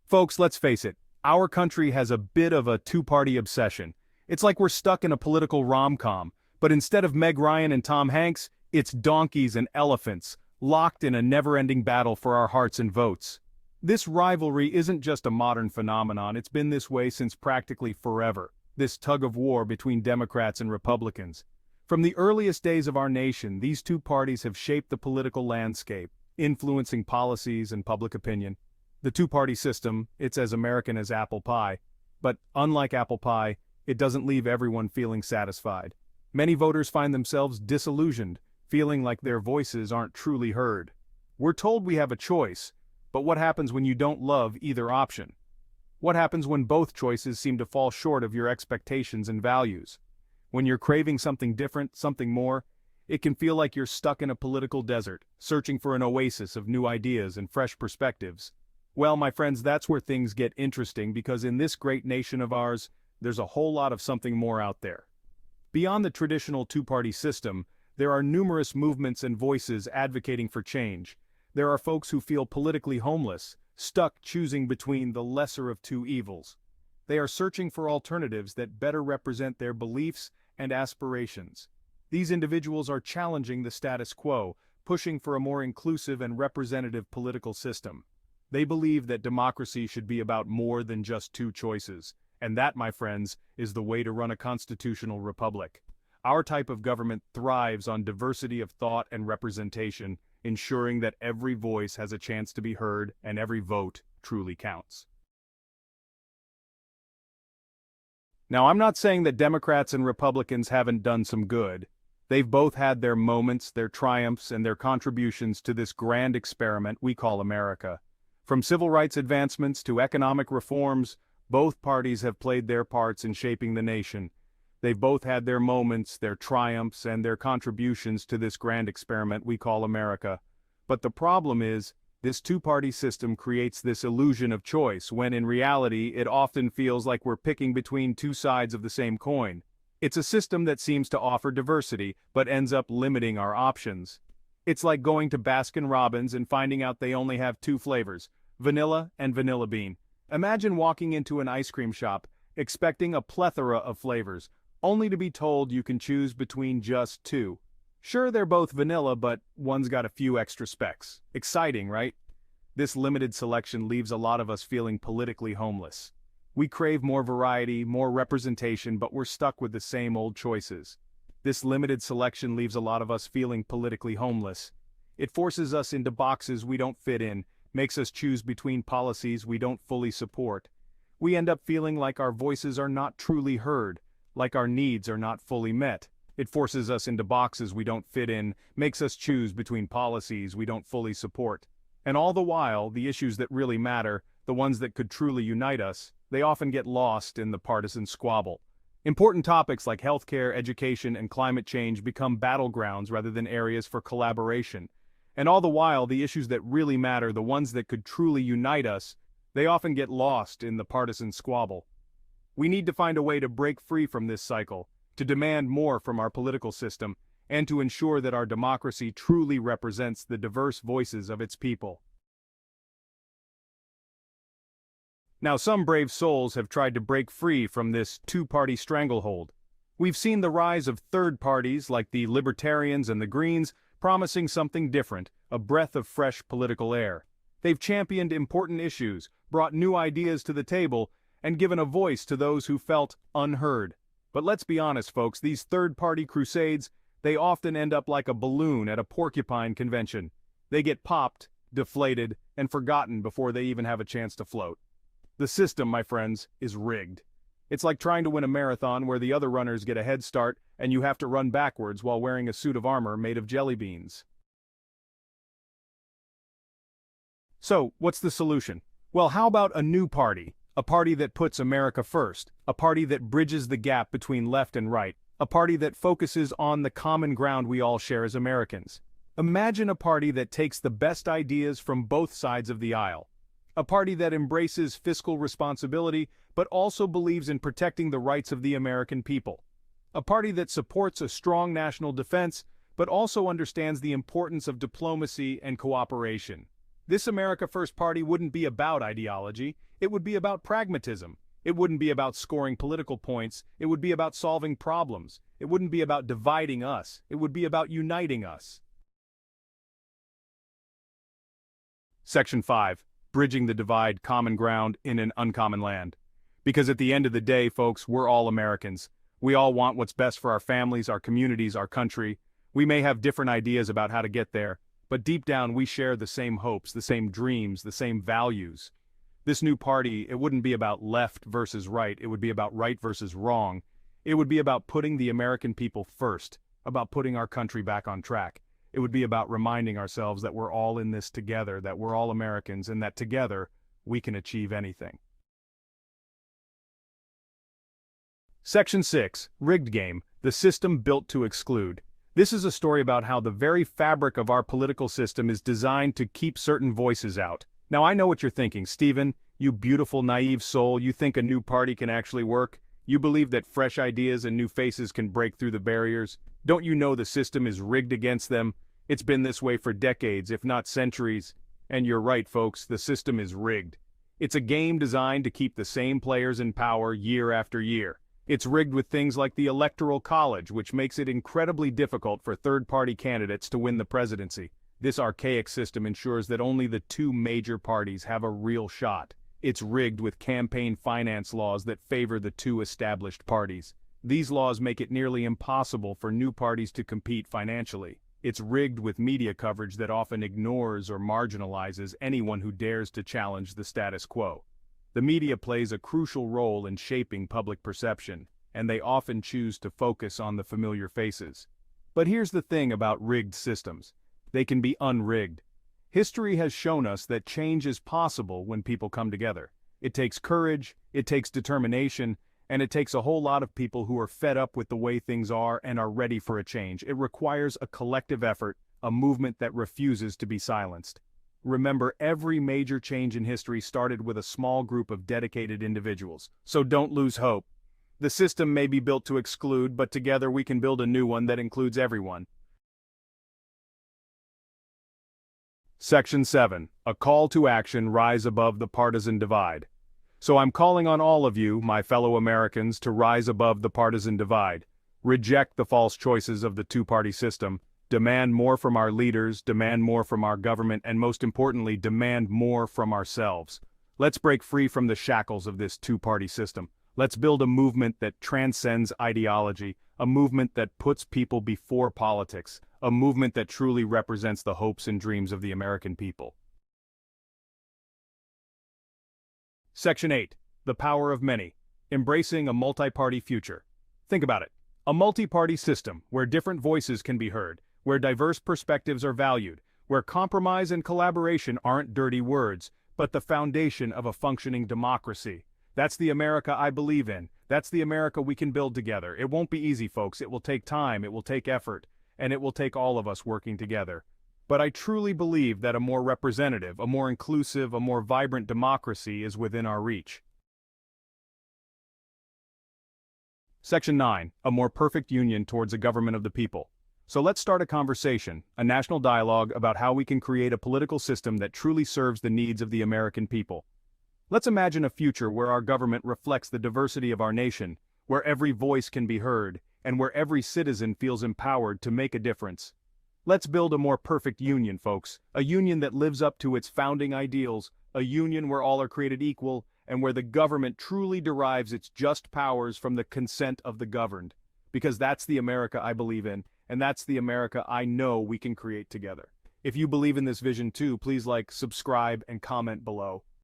Folks, let's face it, our country has a bit of a two-party obsession. It's like we're stuck in a political rom-com, but instead of Meg Ryan and Tom Hanks, it's donkeys and elephants, locked in a never-ending battle for our hearts and votes. This rivalry isn't just a modern phenomenon, it's been this way since practically forever, this tug-of-war between Democrats and Republicans. From the earliest days of our nation, these two parties have shaped the political landscape, influencing policies and public opinion. The two-party system, it's as American as apple pie. But unlike apple pie, it doesn't leave everyone feeling satisfied. Many voters find themselves disillusioned, feeling like their voices aren't truly heard. We're told we have a choice, but what happens when you don't love either option? What happens when both choices seem to fall short of your expectations and values? When you're craving something different, something more, it can feel like you're stuck in a political desert, searching for an oasis of new ideas and fresh perspectives. Well, my friends, that's where things get interesting because in this great nation of ours, there's a whole lot of something more out there. Beyond the traditional two-party system, there are numerous movements and voices advocating for change. There are folks who feel politically homeless, stuck choosing between the lesser of two evils. They are searching for alternatives that better represent their beliefs and aspirations. These individuals are challenging the status quo, pushing for a more inclusive and representative political system. They believe that democracy should be about more than just two choices, and that, my friends, is the way to run a constitutional republic. Our type of government thrives on diversity of thought and representation, ensuring that every voice has a chance to be heard and every vote truly counts. Now, I'm not saying that Democrats and Republicans haven't done some good. They've both had their moments, their triumphs, and their contributions to this grand experiment we call America. From civil rights advancements to economic reforms, both parties have played their parts in shaping the nation. They've both had their moments, their triumphs, and their contributions to this grand experiment we call America. But the problem is, this two-party system creates this illusion of choice when in reality it often feels like we're picking between two sides of the same coin. It's a system that seems to offer diversity, but ends up limiting our options. It's like going to Baskin-Robbins and finding out they only have two flavors, vanilla and vanilla bean. Imagine walking into an ice cream shop, expecting a plethora of flavors, only to be told you can choose between just two. Sure, they're both vanilla, but one's got a few extra specks. Exciting, right? This limited selection leaves a lot of us feeling politically homeless. We crave more variety, more representation, but we're stuck with the same old choices. This limited selection leaves a lot of us feeling politically homeless. It forces us into boxes we don't fit in, makes us choose between policies we don't fully support. We end up feeling like our voices are not truly heard, like our needs are not fully met. It forces us into boxes we don't fit in, makes us choose between policies we don't fully support. And all the while, the issues that really matter, the ones that could truly unite us, they often get lost in the partisan squabble. Important topics like healthcare, education, and climate change become battlegrounds rather than areas for collaboration. And all the while, the issues that really matter, the ones that could truly unite us, they often get lost in the partisan squabble. We need to find a way to break free from this cycle, to demand more from our political system, and to ensure that our democracy truly represents the diverse voices of its people. Now, some brave souls have tried to break free from this two-party stranglehold. We've seen the rise of third parties like the Libertarians and the Greens promising something different, a breath of fresh political air. They've championed important issues, brought new ideas to the table, and given a voice to those who felt unheard. But let's be honest, folks, these third-party crusades, they often end up like a balloon at a porcupine convention. They get popped, deflated, and forgotten before they even have a chance to float. The system, my friends, is rigged. It's like trying to win a marathon where the other runners get a head start and you have to run backwards while wearing a suit of armor made of jelly beans. So, what's the solution? Well, how about a new party? A party that puts America first, a party that bridges the gap between left and right, a party that focuses on the common ground we all share as Americans. Imagine a party that takes the best ideas from both sides of the aisle. A party that embraces fiscal responsibility, but also believes in protecting the rights of the American people. A party that supports a strong national defense, but also understands the importance of diplomacy and cooperation. This America First Party wouldn't be about ideology, it would be about pragmatism. It wouldn't be about scoring political points, it would be about solving problems. It wouldn't be about dividing us, it would be about uniting us. Section 5. Bridging the divide, common ground in an uncommon land. Because at the end of the day, folks, we're all Americans. We all want what's best for our families, our communities, our country. We may have different ideas about how to get there, but deep down we share the same hopes, the same dreams, the same values. This new party, it wouldn't be about left versus right, it would be about right versus wrong. It would be about putting the American people first, about putting our country back on track. It would be about reminding ourselves that we're all in this together, that we're all Americans, and that together we can achieve anything. Section 6. Rigged Game, the system built to exclude. This is a story about how the very fabric of our political system is designed to keep certain voices out. Now I know what you're thinking, Stephen, you beautiful naive soul, you think a new party can actually work? You believe that fresh ideas and new faces can break through the barriers? Don't you know the system is rigged against them? It's been this way for decades, if not centuries. And you're right, folks, the system is rigged. It's a game designed to keep the same players in power year after year. It's rigged with things like the electoral college, which makes it incredibly difficult for third-party candidates to win the presidency. This archaic system ensures that only the two major parties have a real shot. It's rigged with campaign finance laws that favor the two established parties. These laws make it nearly impossible for new parties to compete financially. It's rigged with media coverage that often ignores or marginalizes anyone who dares to challenge the status quo. The media plays a crucial role in shaping public perception, and they often choose to focus on the familiar faces. But here's the thing about rigged systems. They can be unrigged. History has shown us that change is possible when people come together. It takes courage, it takes determination, and it takes a whole lot of people who are fed up with the way things are and are ready for a change. It requires a collective effort, a movement that refuses to be silenced. Remember, every major change in history started with a small group of dedicated individuals. So don't lose hope. The system may be built to exclude, but together we can build a new one that includes everyone. Section 7. A call to action, rise above the partisan divide. So I'm calling on all of you, my fellow Americans, to rise above the partisan divide. Reject the false choices of the two-party system. Demand more from our leaders, demand more from our government, and most importantly, demand more from ourselves. Let's break free from the shackles of this two-party system. Let's build a movement that transcends ideology, a movement that puts people before politics, a movement that truly represents the hopes and dreams of the American people. Section 8. The Power of Many. Embracing a multi-party future. Think about it. A multi-party system where different voices can be heard, where diverse perspectives are valued, where compromise and collaboration aren't dirty words, but the foundation of a functioning democracy. That's the America I believe in. That's the America we can build together. It won't be easy, folks. It will take time, it will take effort, and it will take all of us working together. But I truly believe that a more representative, a more inclusive, a more vibrant democracy is within our reach. Section 9. A more perfect union towards a government of the people. So let's start a conversation, a national dialogue about how we can create a political system that truly serves the needs of the American people. Let's imagine a future where our government reflects the diversity of our nation, where every voice can be heard, and where every citizen feels empowered to make a difference. Let's build a more perfect union, folks, a union that lives up to its founding ideals, a union where all are created equal, and where the government truly derives its just powers from the consent of the governed. Because that's the America I believe in, and that's the America I know we can create together. If you believe in this vision too, please like, subscribe, and comment below.